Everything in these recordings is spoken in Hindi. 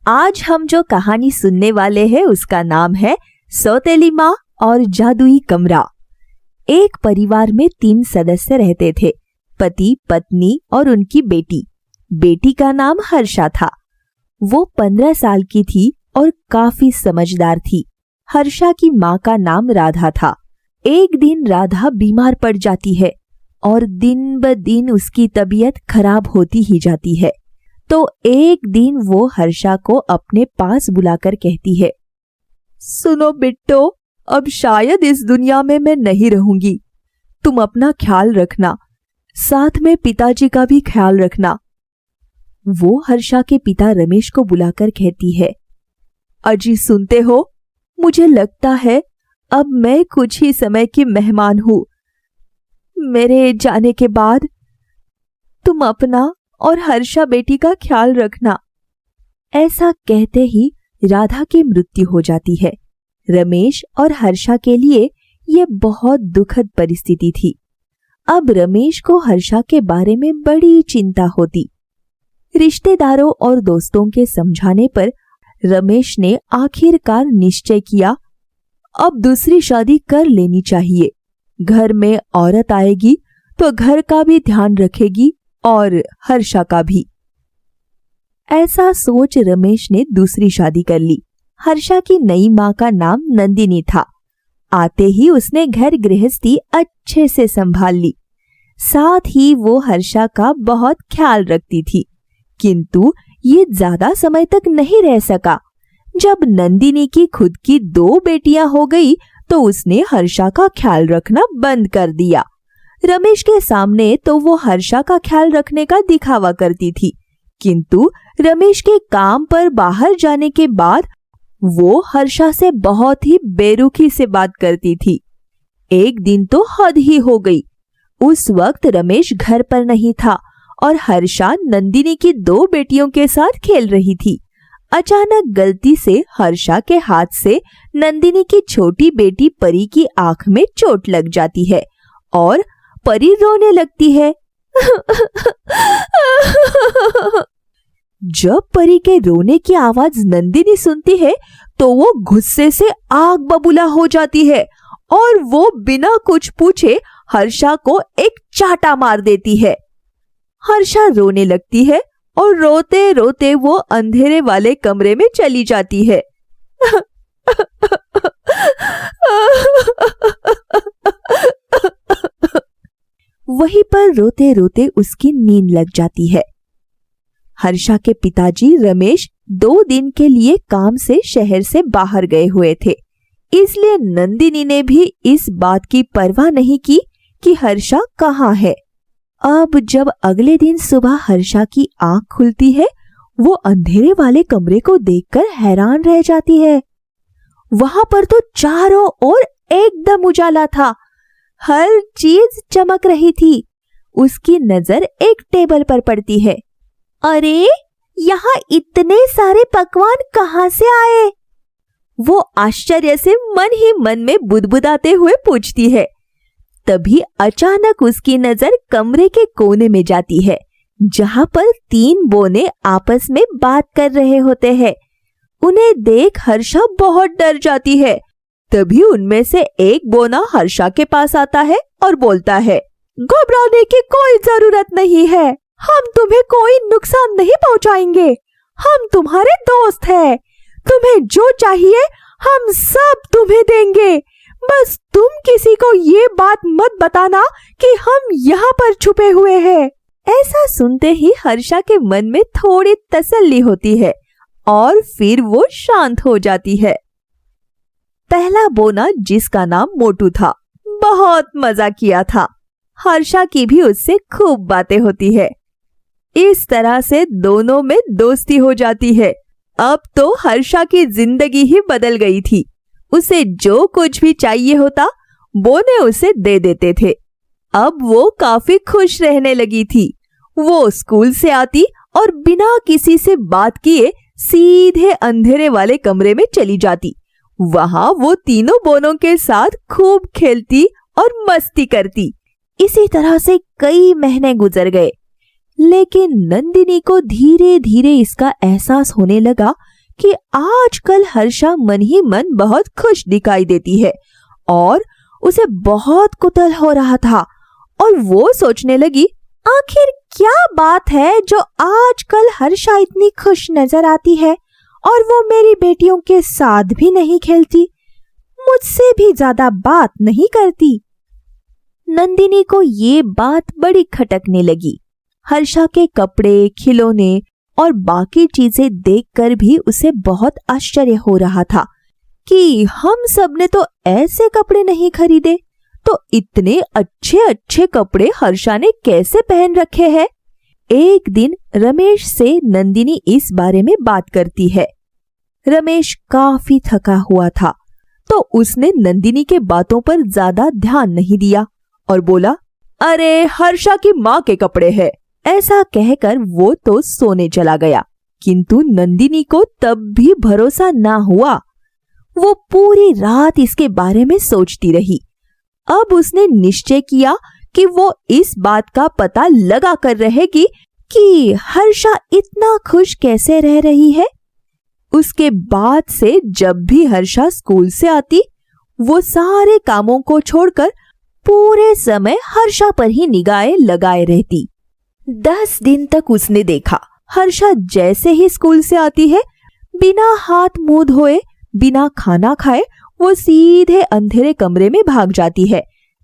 आज हम जो कहानी सुनने वाले हैं उसका नाम है सौतेली माँ और जादुई कमरा। एक परिवार में 3 सदस्य रहते थे, पति, पत्नी और उनकी बेटी। बेटी का नाम हर्षा था। वो 15 साल की थी और काफी समझदार थी। हर्षा की माँ का नाम राधा था। एक दिन राधा बीमार पड़ जाती है और दिन ब दिन उसकी तबीयत खराब होती ही जाती है। तो एक दिन वो हर्षा को अपने पास बुलाकर कहती है, सुनो बिट्टो, अब शायद इस दुनिया में मैं नहीं रहूंगी। तुम अपना ख्याल रखना, साथ में पिताजी का भी ख्याल रखना। वो हर्षा के पिता रमेश को बुलाकर कहती है, अजी सुनते हो, मुझे लगता है अब मैं कुछ ही समय की मेहमान हूं। मेरे जाने के बाद तुम अपना और हर्षा बेटी का ख्याल रखना। ऐसा कहते ही राधा की मृत्यु हो जाती है। रमेश और हर्षा के लिए यह बहुत दुखद परिस्थिति थी। अब रमेश को हर्षा के बारे में बड़ी चिंता होती। रिश्तेदारों और दोस्तों के समझाने पर रमेश ने आखिरकार निश्चय किया, अब दूसरी शादी कर लेनी चाहिए। घर में औरत आएगी तो घर का भी ध्यान रखेगी और हर्षा का भी। ऐसा सोच रमेश ने दूसरी शादी कर ली। हर्षा की नई माँ का नाम नंदिनी था। आते ही उसने घर गृहस्थी अच्छे से संभाल ली। साथ ही वो हर्षा का बहुत ख्याल रखती थी, किंतु ये ज्यादा समय तक नहीं रह सका। जब नंदिनी की खुद की 2 बेटियां हो गई तो उसने हर्षा का ख्याल रखना बंद कर दिया। रमेश के सामने तो वो हर्षा का ख्याल रखने का दिखावा करती थी, किंतु रमेश के काम पर बाहर जाने के बाद वो हर्षा से बहुत ही बेरुखी से बात करती थी। एक दिन तो हद ही हो गई। उस वक्त रमेश घर पर नहीं था और हर्षा नंदिनी की 2 बेटियों के साथ खेल रही थी। अचानक गलती से हर्षा के हाथ से नंदिनी की छोटी बेटी परी की आंख में चोट लग जाती है और परी रोने लगती है। जब परी के रोने की आवाज नंदिनी सुनती है तो वो गुस्से से आग बबूला हो जाती है और वो बिना कुछ पूछे हर्षा को एक चाटा मार देती है। हर्षा रोने लगती है और रोते रोते वो अंधेरे वाले कमरे में चली जाती है। वहीं पर रोते रोते उसकी नींद लग जाती है। हर्षा के पिताजी रमेश 2 दिन के लिए काम से शहर से बाहर गए हुए थे, इसलिए नंदिनी ने भी इस बात की परवाह नहीं की कि हर्षा कहाँ है। अब जब अगले दिन सुबह हर्षा की आंख खुलती है, वो अंधेरे वाले कमरे को देखकर हैरान रह जाती है। वहां पर तो चारों ओर एकदम उजाला था, हर चीज चमक रही थी। उसकी नजर एक टेबल पर पड़ती है। अरे, यहाँ इतने सारे पकवान कहाँ से आए? वो आश्चर्य से मन ही मन में बुदबुदाते हुए पूछती है। तभी अचानक उसकी नजर कमरे के कोने में जाती है, जहाँ पर 3 बोने आपस में बात कर रहे होते हैं। उन्हें देख हर्षा बहुत डर जाती है। तभी उनमें से एक बोना हर्षा के पास आता है और बोलता है, घबराने की कोई जरूरत नहीं है, हम तुम्हें कोई नुकसान नहीं पहुंचाएंगे। हम तुम्हारे दोस्त हैं। तुम्हें जो चाहिए हम सब तुम्हें देंगे। बस तुम किसी को ये बात मत बताना कि हम यहाँ पर छुपे हुए हैं। ऐसा सुनते ही हर्षा के मन में थोड़ी तसल्ली होती है और फिर वो शांत हो जाती है। पहला बोना, जिसका नाम मोटू था, बहुत मजा किया था। हर्षा की भी उससे खूब बातें होती है। इस तरह से दोनों में दोस्ती हो जाती है। अब तो हर्षा की जिंदगी ही बदल गई थी। उसे जो कुछ भी चाहिए होता बोने उसे दे देते थे। अब वो काफी खुश रहने लगी थी। वो स्कूल से आती और बिना किसी से बात किए सीधे अंधेरे वाले कमरे में चली जाती। वहां वो तीनों बोनों के साथ खूब खेलती और मस्ती करती। इसी तरह से कई महीने गुजर गए, लेकिन नंदिनी को धीरे धीरे इसका एहसास होने लगा कि आजकल हर्षा मन ही मन बहुत खुश दिखाई देती है और उसे बहुत कुतूहल हो रहा था। और वो सोचने लगी, आखिर क्या बात है जो आजकल हर्षा इतनी खुश नजर आती है और वो मेरी बेटियों के साथ भी नहीं खेलती, मुझसे भी ज्यादा बात नहीं करती। नंदिनी को ये बात बड़ी खटकने लगी। हर्षा के कपड़े, खिलौने और बाकी चीजें देखकर भी उसे बहुत आश्चर्य हो रहा था कि हम सब ने तो ऐसे कपड़े नहीं खरीदे, तो इतने अच्छे अच्छे कपड़े हर्षा ने कैसे पहन रखे हैं। एक दिन रमेश से नंदिनी इस बारे में बात करती है। रमेश काफी थका हुआ था, तो उसने नंदिनी के बातों पर ज्यादा ध्यान नहीं दिया और बोला, अरे हर्षा की माँ के कपड़े हैं। ऐसा कहकर वो तो सोने चला गया, किंतु नंदिनी को तब भी भरोसा ना हुआ। वो पूरी रात इसके बारे में सोचती रही। अब उसने निश्चय किया कि वो इस बात का पता लगा कर रहेगी कि हर्षा इतना खुश कैसे रह रही है। उसके बाद से जब भी हर्षा स्कूल से आती, वो सारे कामों को छोड़कर पूरे समय हर्षा पर ही निगाहें लगाए रहती। 10 दिन तक उसने देखा, हर्षा जैसे ही स्कूल से आती है, बिना हाथ मुंह धोए, बिना खाना खाए वो सीधे अंधेरे कमरे में भाग जाती है।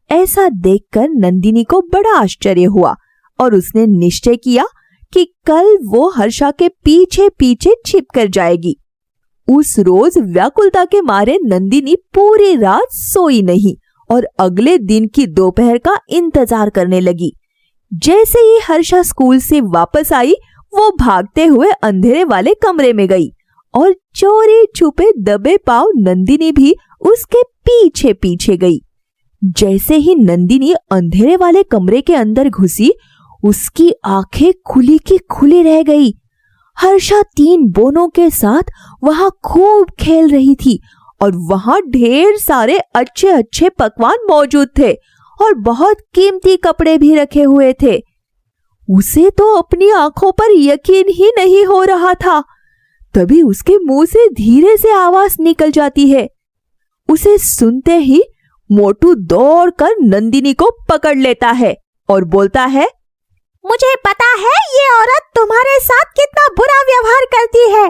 ऐसा देखकर नंदिनी को बड़ा आश्चर्य हुआ और उसने निश्चय किया कि कल वो हर्षा के पीछे पीछे छिप कर जाएगी। उस रोज व्याकुलता के मारे नंदिनी पूरी रात सोई नहीं और अगले दिन की दोपहर का इंतजार करने लगी। जैसे ही हर्षा स्कूल से वापस आई, वो भागते हुए अंधेरे वाले कमरे में गई और चोरी छुपे दबे पांव नंदिनी भी उसके पीछे पीछे गई। जैसे ही नंदिनी अंधेरे वाले कमरे के अंदर घुसी, उसकी आंखें खुली की खुली रह गई। हर्षा 3 बोनों के साथ वहां खूब खेल रही थी और वहां ढेर सारे अच्छे अच्छे पकवान मौजूद थे और बहुत कीमती कपड़े भी रखे हुए थे। उसे तो अपनी आंखों पर यकीन ही नहीं हो रहा था। तभी उसके मुंह से धीरे से आवाज निकल जाती है। उसे सुनते ही मोटू दौड़कर नंदिनी को पकड़ लेता है और बोलता है, मुझे पता है ये औरत तुम्हारे साथ कितना बुरा व्यवहार करती है।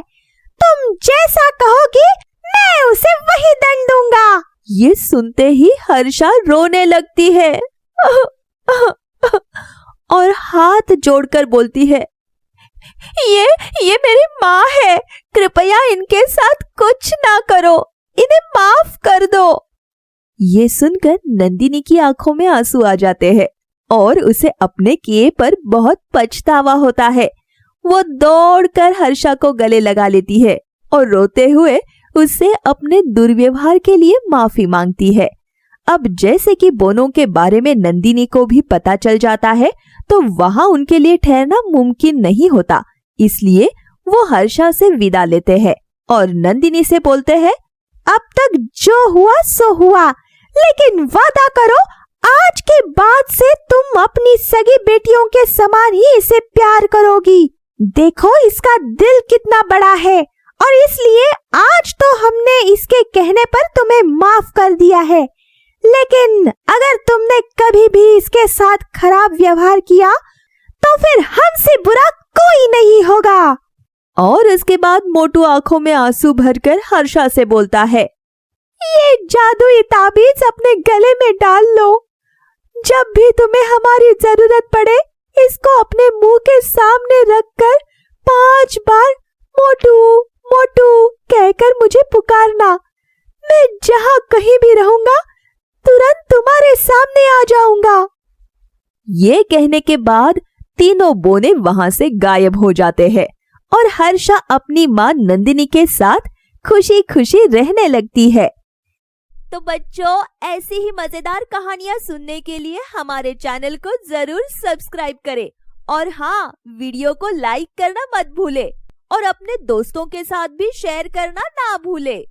तुम जैसा कहोगी मैं उसे वही दंड दूंगा। ये सुनते ही हर्षा रोने लगती है और हाथ जोड़कर बोलती है, ये मेरी माँ है, कृपया इनके साथ कुछ ना करो, इन्हें माफ कर दो। ये सुनकर नंदिनी की आंखों में आंसू आ जाते हैं और उसे अपने किए पर बहुत पछतावा होता है। वो दौड़कर हर्षा को गले लगा लेती है और रोते हुए उससे अपने दुर्व्यवहार के लिए माफी मांगती है। अब जैसे कि बोनों के बारे में नंदिनी को भी पता चल जाता है, तो वहां उनके लिए ठहरना मुमकिन नहीं होता, इसलिए वो हर्षा से विदा लेते हैं और नंदिनी से बोलते हैं, अब तक जो हुआ सो हुआ, लेकिन वादा करो आज के बाद से तुम अपनी सगी बेटियों के समान ही इसे प्यार करोगी। देखो इसका दिल कितना बड़ा है और इसलिए आज तो हमने इसके कहने पर तुम्हें माफ कर दिया है, लेकिन अगर तुमने कभी भी इसके साथ खराब व्यवहार किया तो फिर हमसे बुरा कोई नहीं होगा। और इसके बाद मोटू आंखों में आंसू भरकर हर्षा से बोलता है, ये जादुई ताबीज अपने गले में डाल लो। जब भी तुम्हें हमारी जरूरत पड़े, इसको अपने मुंह के सामने रखकर 5 बार मोटू मोटू कहकर मुझे पुकारना। मैं जहां कहीं भी रहूंगा तुरंत तुम्हारे सामने आ जाऊंगा। ये कहने के बाद तीनों बोने वहां से गायब हो जाते हैं और हर्षा अपनी मां नंदिनी के साथ खुशी खुशी रहने लगती है। तो बच्चों, ऐसी ही मजेदार कहानियां सुनने के लिए हमारे चैनल को जरूर सब्सक्राइब करें और हाँ, वीडियो को लाइक करना मत भूले और अपने दोस्तों के साथ भी शेयर करना ना भूले।